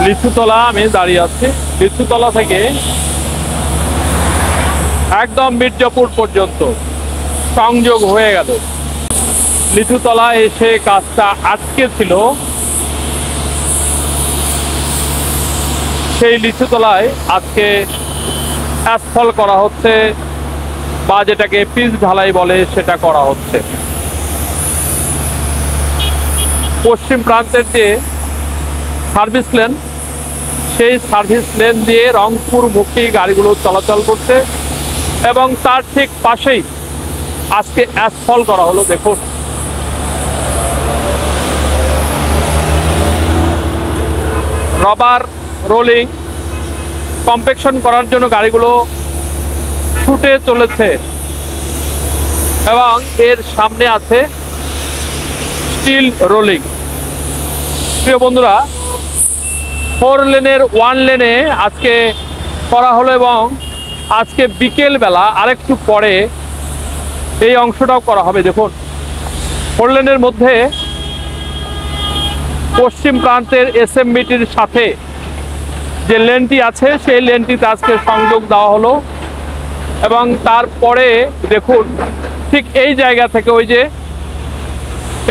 লিচুতলা আমি দাঁড়িয়ে আছি। লিচুতলা থেকে একদম মির্জাপুর পর্যন্ত সংযোগ হয়ে গেল। লিচুতলা এসে কাজটা আটকে ছিল, সেই লিচুতলায় আজকে অ্যাসফল্ট করা হচ্ছে, বা যেটাকে পিচ ঢালাই বলে সেটা করা হচ্ছে। পশ্চিম প্রান্তের যে সার্ভিস লেন, সেই সার্ভিস লেন দিয়ে রংপুর মুখী গাড়িগুলো চলাচল করছে এবং তার ঠিক পাশেই আজকে অ্যাসফল্ট করা হলো। দেখুন, রবার রোলিং কম্প্যাকশন করার জন্য গাড়িগুলো ছুটে চলেছে এবং এর সামনে আছে স্টিল রোলিং। প্রিয় বন্ধুরা, 4 লেনের 1 লেনে আজকে করা হলো এবং আজকে বিকেল বেলা আরেকটু পরে এই অংশটাও করা হবে। দেখুন, 4 লেনের মধ্যে পশ্চিম প্রান্তের এসএমবিটির সাথে যে লেনটি আছে সেই লেনটিতে আজকে সংযোগ দেওয়া হলো এবং তারপরে দেখুন ঠিক এই জায়গা থেকে, ওই যে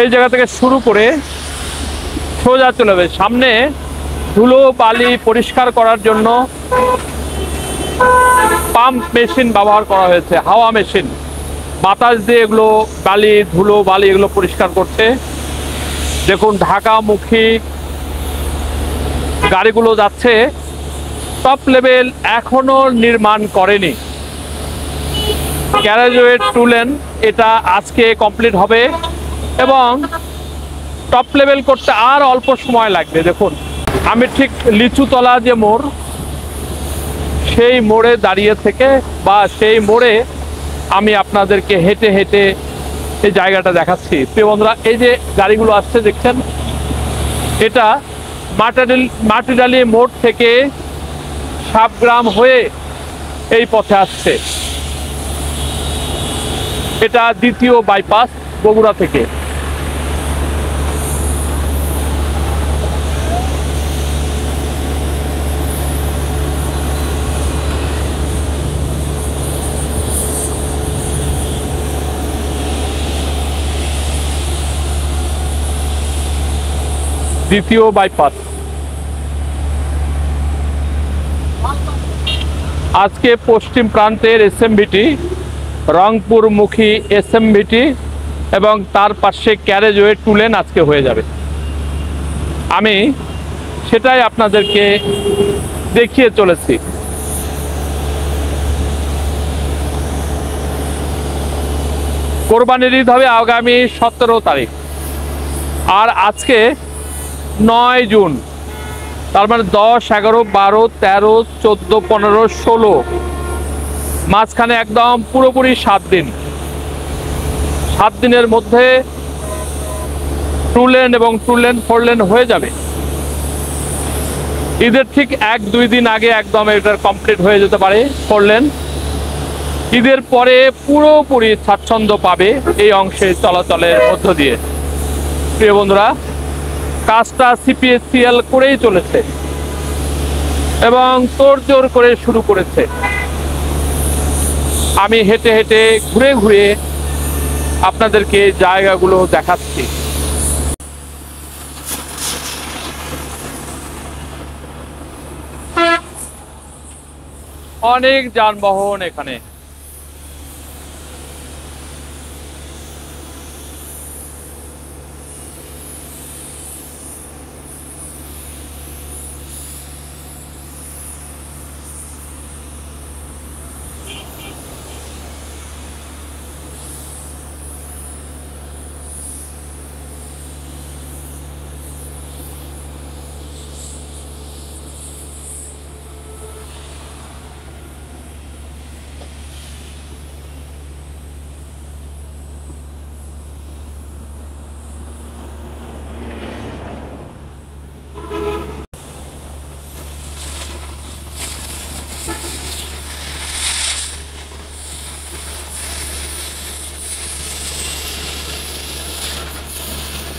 এই জায়গা থেকে শুরু করে সোজা চলে যাবে সামনে। ধুলো বালি পরিষ্কার করার জন্য পাম্প মেশিন ব্যবহার করা হয়েছে, হাওয়া মেশিন, বাতাস দিয়ে এগুলো বালি, ধুলো বালি এগুলো পরিষ্কার করছে। দেখুন, ঢাকামুখী গাড়িগুলো যাচ্ছে। টপ লেভেল এখনো নির্মাণ করেনি, ক্যারেজওয়ে 2 লেন এটা আজকে কমপ্লিট হবে এবং টপ লেভেল করতে আর অল্প সময় লাগবে। দেখুন, আমি ঠিক লিচুতলা যে মোড়, সেই মোড়ে দাঁড়িয়ে থেকে বা সেই মোড়ে আমি আপনাদেরকে হেঁটে হেঁটে এই জায়গাটা দেখাচ্ছি। প্রিয় বন্ধুরা, এই যে গাড়িগুলো আসছে দেখছেন, এটা মাটিডালি মোড় থেকে সাবগ্রাম হয়ে এই পথে আসছে। এটা দ্বিতীয় বাইপাস বগুড়া থেকে। দ্বিতীয় বাইপাস আজকে পশ্চিম প্রান্তের এসএমভিটি, রংপুর মুখী এসএমভিটি এবং তার পাশে ক্যারেজওয়ে 2 লেন আজকে হয়ে যাবে। আমি সেটাই আপনাদেরকে দেখিয়ে চলেছি। কোরবানির ঈদ হবে আগামী 17 তারিখ, আর আজকে 9 জুন, তার মানে 10, 11, 12, 13, 14, 15, 16, মাঝখানে একদম পুরোপুরি 7 দিন। 7 দিনের মধ্যে 2 লেন এবং 2 লেন 4 লেন হয়ে যাবে। ঈদের ঠিক 1-2 দিন আগে একদম এটা কমপ্লিট হয়ে যেতে পারে 4 লেন। ঈদের পরে পুরোপুরি স্বাচ্ছন্দ্য পাবে এই অংশে চলাচলের মধ্য দিয়ে। প্রিয় বন্ধুরা, কাজটা সিপিএসসিএল করেই চলেছে এবং তোড়জোড় করে শুরু করেছে। আমি হেঁটে হেঁটে ঘুরে ঘুরে আপনাদেরকে জায়গাগুলো দেখাচ্ছি। অনেক যানবাহন এখানে।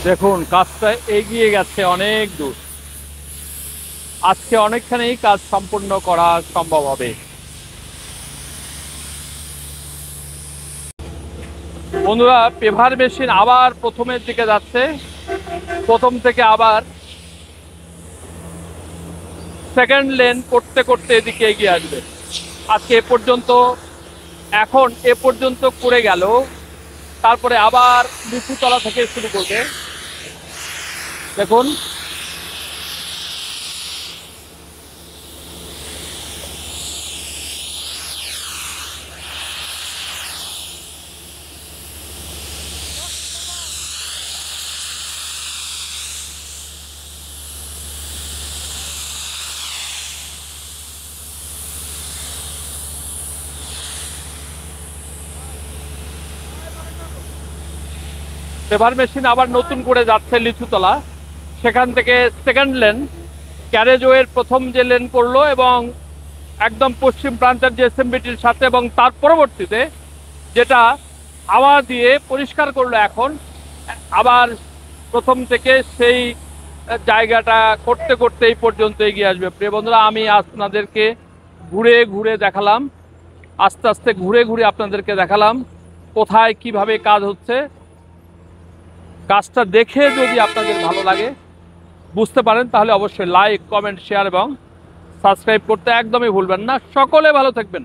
দেখুন, কাজটা এগিয়ে গেছে অনেক দূর। আজকে অনেকখানি কাজ সম্পূর্ণ করা সম্ভব হবে। বন্ধুরা, পেভার মেশিন আবার প্রথমের দিকে যাচ্ছে, প্রথম থেকে আবার সেকেন্ড লেন করতে করতে এদিকে এগিয়ে আসবে। আজকে এ পর্যন্ত, এখন এ পর্যন্ত করে গেল, তারপরে আবার নিচু তলা থেকে শুরু করবে। দেখুন, পেভার মেশিন আবার নতুন করে যাচ্ছে লিচুতলা, সেখান থেকে সেকেন্ড লেন ক্যারেজওয়ের প্রথম যে লেন করলো এবং একদম পশ্চিম প্রান্তের যে এসএমবিটির সাথে, এবং তার পরবর্তীতে যেটা হাওয়া দিয়ে পরিষ্কার করলো, এখন আবার প্রথম থেকে সেই জায়গাটা করতে করতে এই পর্যন্ত এগিয়ে আসবে। প্রিয় বন্ধুরা, আমি আপনাদেরকে ঘুরে ঘুরে দেখালাম, আস্তে আস্তে ঘুরে ঘুরে আপনাদেরকে দেখালাম কোথায় কিভাবে কাজ হচ্ছে। কাজটা দেখে যদি আপনাদের ভালো লাগে, বুঝতে পারেন, তাহলে অবশ্যই লাইক, কমেন্ট, শেয়ার এবং সাবস্ক্রাইব করতে একদমই ভুলবেন না। সকলে ভালো থাকবেন।